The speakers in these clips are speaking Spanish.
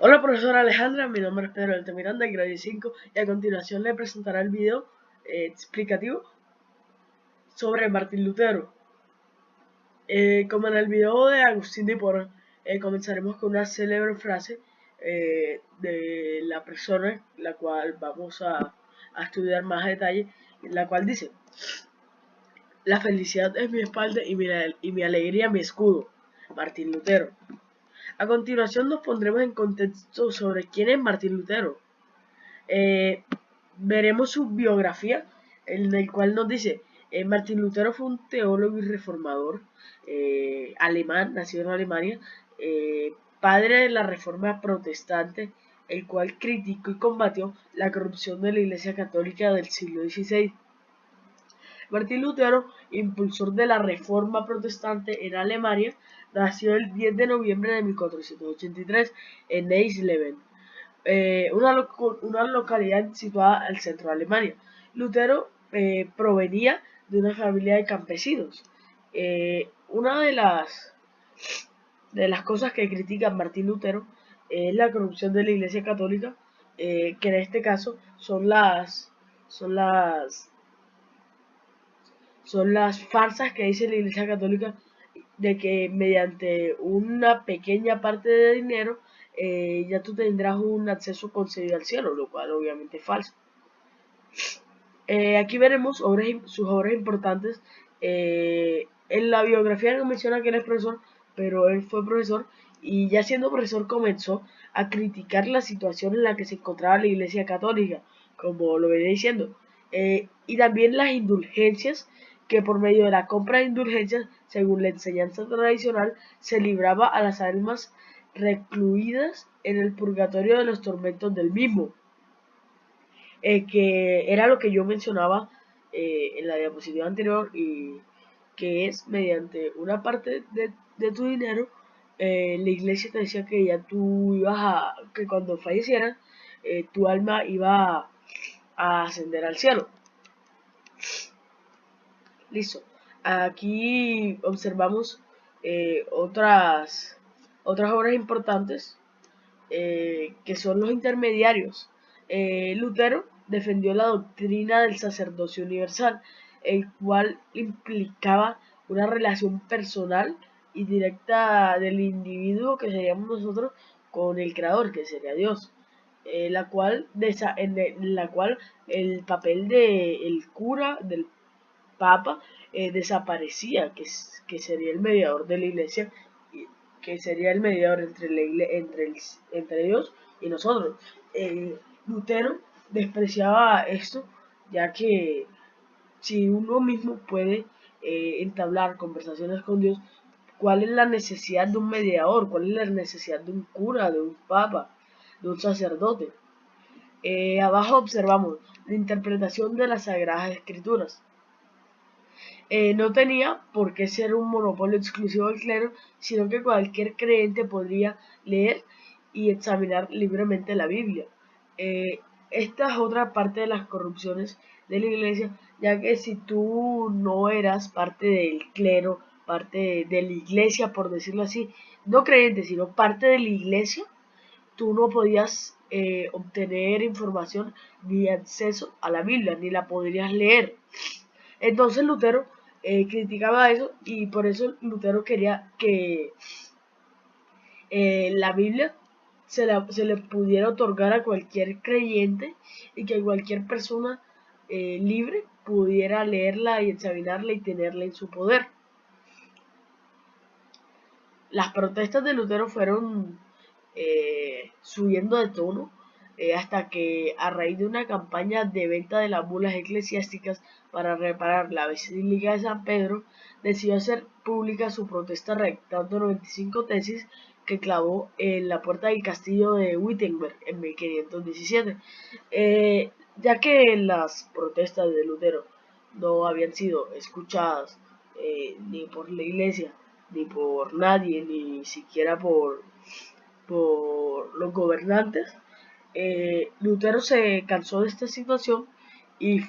Hola profesora Alejandra, mi nombre es Pedro Altamiranda, de grado 5 y a continuación le presentaré el video explicativo sobre Martín Lutero. Como en el video de Agustín de Hipona, comenzaremos con una célebre frase de la persona, la cual vamos a estudiar más a detalle, la cual dice: la felicidad es mi espalda y mi alegría mi escudo. Martín Lutero. A continuación nos pondremos en contexto sobre quién es Martín Lutero. Veremos su biografía, en el cual nos dice: Martín Lutero fue un teólogo y reformador alemán, nacido en Alemania, padre de la reforma protestante, el cual criticó y combatió la corrupción de la Iglesia Católica del siglo XVI. Martín Lutero, impulsor de la reforma protestante en Alemania, nació el 10 de noviembre de 1483 en Eisleben, una localidad situada al centro de Alemania. Lutero provenía de una familia de campesinos. Una de las cosas que critica Martín Lutero es la corrupción de la Iglesia Católica, que en este caso son las son las farsas que dice la Iglesia Católica de que mediante una pequeña parte de dinero ya tú tendrás un acceso concedido al cielo, lo cual obviamente es falso. Aquí veremos sus obras importantes. En la biografía no menciona que él es profesor, pero él fue profesor y ya siendo profesor comenzó a criticar la situación en la que se encontraba la Iglesia Católica, como lo venía diciendo, y también las indulgencias, que por medio de la compra de indulgencias, según la enseñanza tradicional, se libraba a las almas recluidas en el purgatorio de los tormentos del mismo, que era lo que yo mencionaba en la diapositiva anterior, y que es mediante una parte de tu dinero, la iglesia te decía que ya tú que cuando fallecieras, tu alma iba a ascender al cielo. Listo. Aquí observamos otras obras importantes, que son los intermediarios. Lutero defendió la doctrina del sacerdocio universal, el cual implicaba una relación personal y directa del individuo, que seríamos nosotros, con el creador, que sería Dios, en la cual el papel del cura, del papa, desaparecía, que sería el mediador de la iglesia, que sería el mediador entre Dios y nosotros. Lutero despreciaba esto, ya que si uno mismo puede entablar conversaciones con Dios, ¿cuál es la necesidad de un mediador? ¿Cuál es la necesidad de un cura, de un papa, de un sacerdote? Abajo observamos la interpretación de las Sagradas Escrituras. No tenía por qué ser un monopolio exclusivo del clero, sino que cualquier creyente podría leer y examinar libremente la Biblia. Esta es otra parte de las corrupciones de la iglesia, ya que si tú no eras parte del clero, parte de la iglesia, por decirlo así, no creyente, sino parte de la iglesia, tú no podías obtener información ni acceso a la Biblia, ni la podrías leer. Entonces Lutero criticaba eso, y por eso Lutero quería que la Biblia se le pudiera otorgar a cualquier creyente, y que cualquier persona libre pudiera leerla y examinarla y tenerla en su poder. Las protestas de Lutero fueron subiendo de tono, hasta que, a raíz de una campaña de venta de las bulas eclesiásticas para reparar la Basílica de San Pedro, decidió hacer pública su protesta redactando 95 tesis que clavó en la puerta del castillo de Wittenberg en 1517. Ya que las protestas de Lutero no habían sido escuchadas ni por la iglesia, ni por nadie, ni siquiera por los gobernantes, Lutero se cansó de esta situación y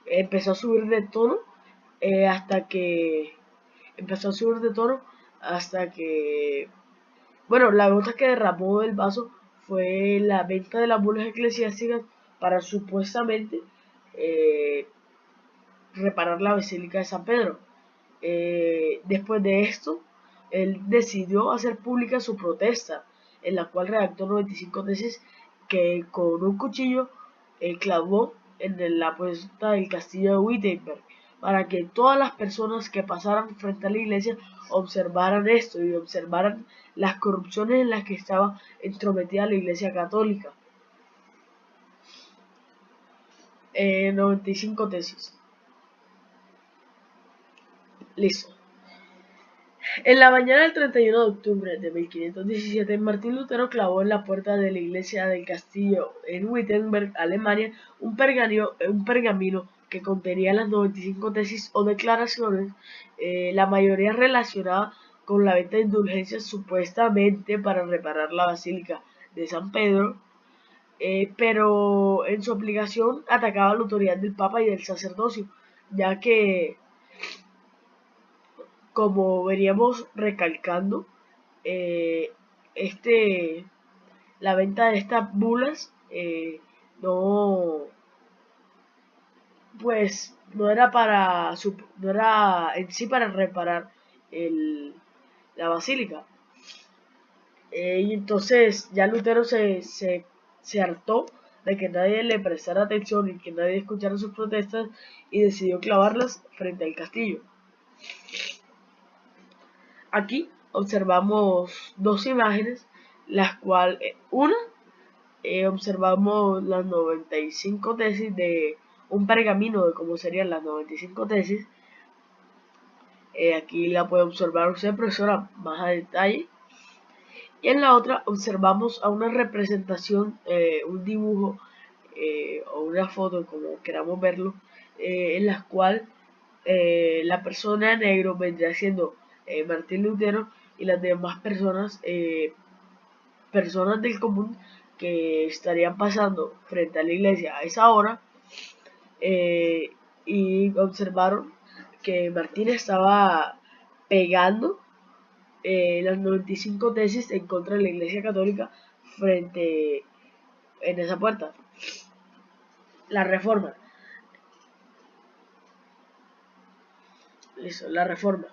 empezó a subir de tono, hasta que empezó a subir de tono hasta que Bueno, la gota que derramó el vaso fue la venta de las bulas eclesiásticas para supuestamente eh, reparar la Basílica de San Pedro. Después de esto, él decidió hacer pública su protesta, en la cual redactó 95 tesis que con un cuchillo clavó en la puerta del castillo de Wittenberg, para que todas las personas que pasaran frente a la iglesia observaran esto y observaran las corrupciones en las que estaba entrometida la iglesia católica. 95 tesis. Listo. En la mañana del 31 de octubre de 1517, Martín Lutero clavó en la puerta de la iglesia del castillo en Wittenberg, Alemania, un pergamino que contenía las 95 tesis o declaraciones, la mayoría relacionada con la venta de indulgencias supuestamente para reparar la Basílica de San Pedro, pero en su aplicación atacaba la autoridad del Papa y del sacerdocio, ya que, como veníamos recalcando, eh, este la venta de estas bulas no, pues no era en sí para reparar el, la basílica. Y entonces ya Lutero se hartó de que nadie le prestara atención y que nadie escuchara sus protestas, y decidió clavarlas frente al castillo. Aquí observamos dos imágenes, las cuales, una, observamos las 95 tesis de un pergamino de cómo serían las 95 tesis. Aquí la puede observar usted, profesora, más a detalle. Y en la otra observamos a una representación, un dibujo o una foto, como queramos verlo, en la cual la persona negro vendría siendo Martín Lutero, y las demás personas del común que estarían pasando frente a la iglesia a esa hora, eh, y observaron que Martín estaba pegando las 95 tesis en contra de la iglesia católica frente en esa puerta. La reforma. Listo, la reforma.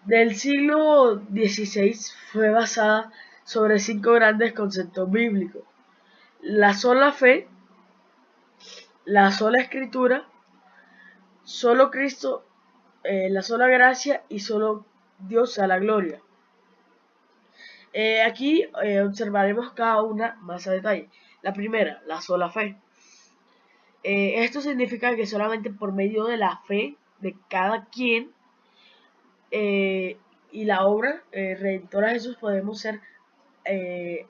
Del siglo XVI fue basada sobre 5 grandes conceptos bíblicos: la sola fe, la sola escritura, solo Cristo, la sola gracia y solo Dios a la gloria. Aquí observaremos cada una más a detalle. La primera, la sola fe. Esto significa que solamente por medio de la fe de cada quien y la obra redentora de Jesús podemos ser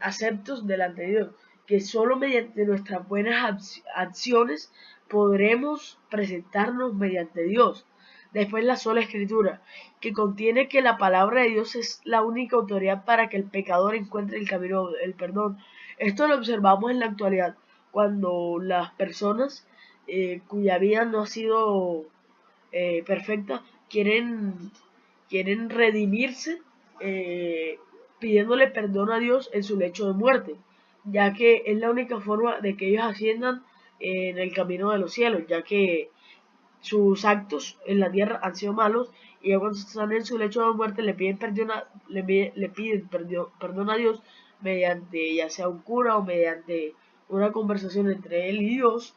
aceptos delante de Dios, que solo mediante nuestras buenas acciones podremos presentarnos mediante Dios. Después, la sola escritura, que contiene que la palabra de Dios es la única autoridad para que el pecador encuentre el camino del perdón. Esto lo observamos en la actualidad, cuando las personas cuya vida no ha sido perfecta quieren redimirse, pidiéndole perdón a Dios en su lecho de muerte, ya que es la única forma de que ellos asciendan en el camino de los cielos, ya que sus actos en la tierra han sido malos, y cuando están en su lecho de muerte le piden perdón a Dios mediante ya sea un cura o mediante una conversación entre él y Dios,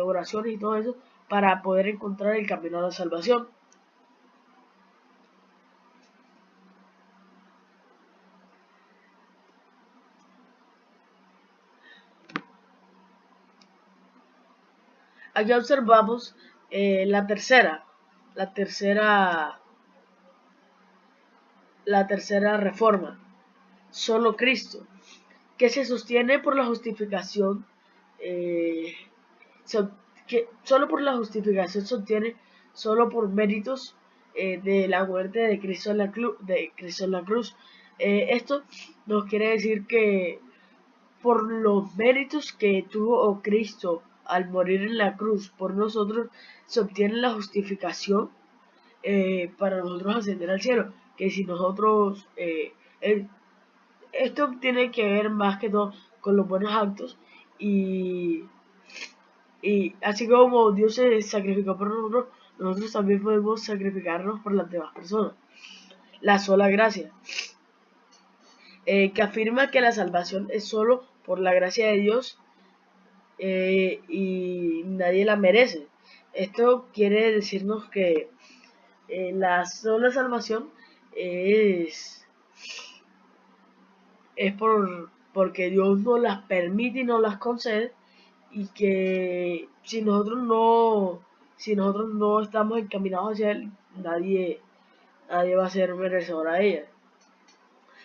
oraciones y todo eso, para poder encontrar el camino a la salvación. Aquí observamos la tercera, la tercera reforma, solo Cristo, que se sostiene por la justificación, eh, so, que solo por la justificación se obtiene solo por méritos de la muerte de Cristo en la cruz. Esto nos quiere decir que por los méritos que tuvo Cristo al morir en la cruz por nosotros, se obtiene la justificación para nosotros ascender al cielo. Que si nosotros, esto tiene que ver más que todo con los buenos actos y, y así como Dios se sacrificó por nosotros, nosotros también podemos sacrificarnos por las demás personas. La sola gracia, que afirma que la salvación es solo por la gracia de Dios y nadie la merece. Esto quiere decirnos que la sola salvación es, es porque Dios nos las permite y nos las concede, y que si nosotros no estamos encaminados hacia Él, nadie va a ser merecedor a ella.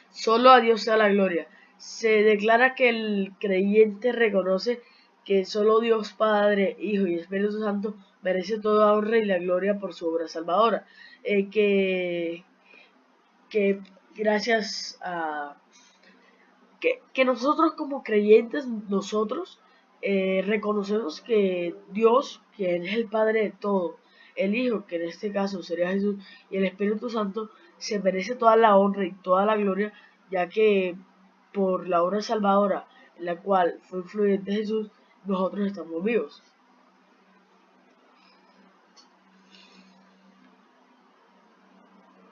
Solo a Dios sea la gloria. Se declara que el creyente reconoce que solo Dios Padre, Hijo y Espíritu Santo merece toda honra y la gloria por su obra salvadora. Que gracias a que nosotros como creyentes, nosotros reconocemos que Dios, quien es el Padre de todo, el Hijo, que en este caso sería Jesús, y el Espíritu Santo, se merece toda la honra y toda la gloria, ya que por la obra salvadora en la cual fue influyente Jesús, nosotros estamos vivos.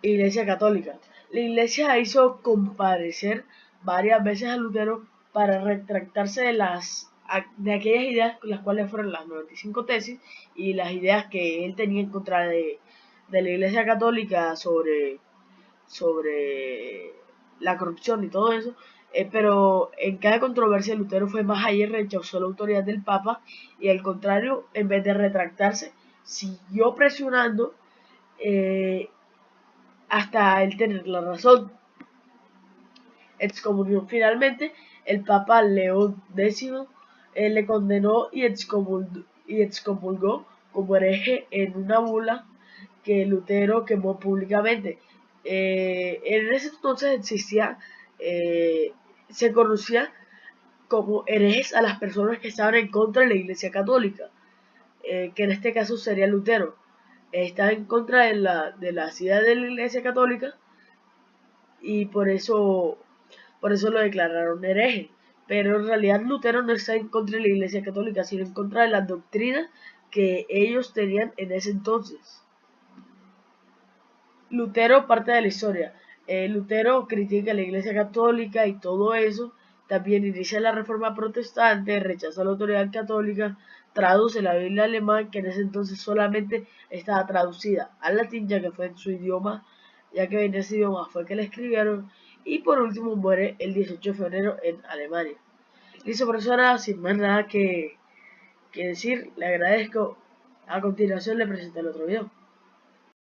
Iglesia Católica. La Iglesia hizo comparecer varias veces a Lutero para retractarse de aquellas ideas con las cuales fueron las 95 tesis y las ideas que él tenía en contra de la Iglesia Católica sobre la corrupción y todo eso. Pero en cada controversia Lutero fue más allá y rechazó la autoridad del Papa, y al contrario, en vez de retractarse, siguió presionando eh, hasta él tener la razón. Excomunión. Finalmente, el Papa León X le condenó y excomulgó como hereje en una bula que Lutero quemó públicamente. En ese entonces se conocía como herejes a las personas que estaban en contra de la Iglesia Católica, que en este caso sería Lutero. Estaba en contra de las ideas de la Iglesia Católica, y por eso lo declararon hereje. Pero en realidad Lutero no está en contra de la Iglesia Católica, sino en contra de las doctrinas que ellos tenían en ese entonces. Lutero, parte de la historia. Lutero critica a la Iglesia Católica y todo eso. También inicia la Reforma Protestante, rechaza la autoridad católica, traduce la Biblia alemán, que en ese entonces solamente estaba traducida al latín, ya que fue en su idioma, ya que en ese idioma fue que la escribieron, y por último muere el 18 de febrero en Alemania. Listo, profesora, sin más nada que decir, le agradezco. A continuación le presento el otro video.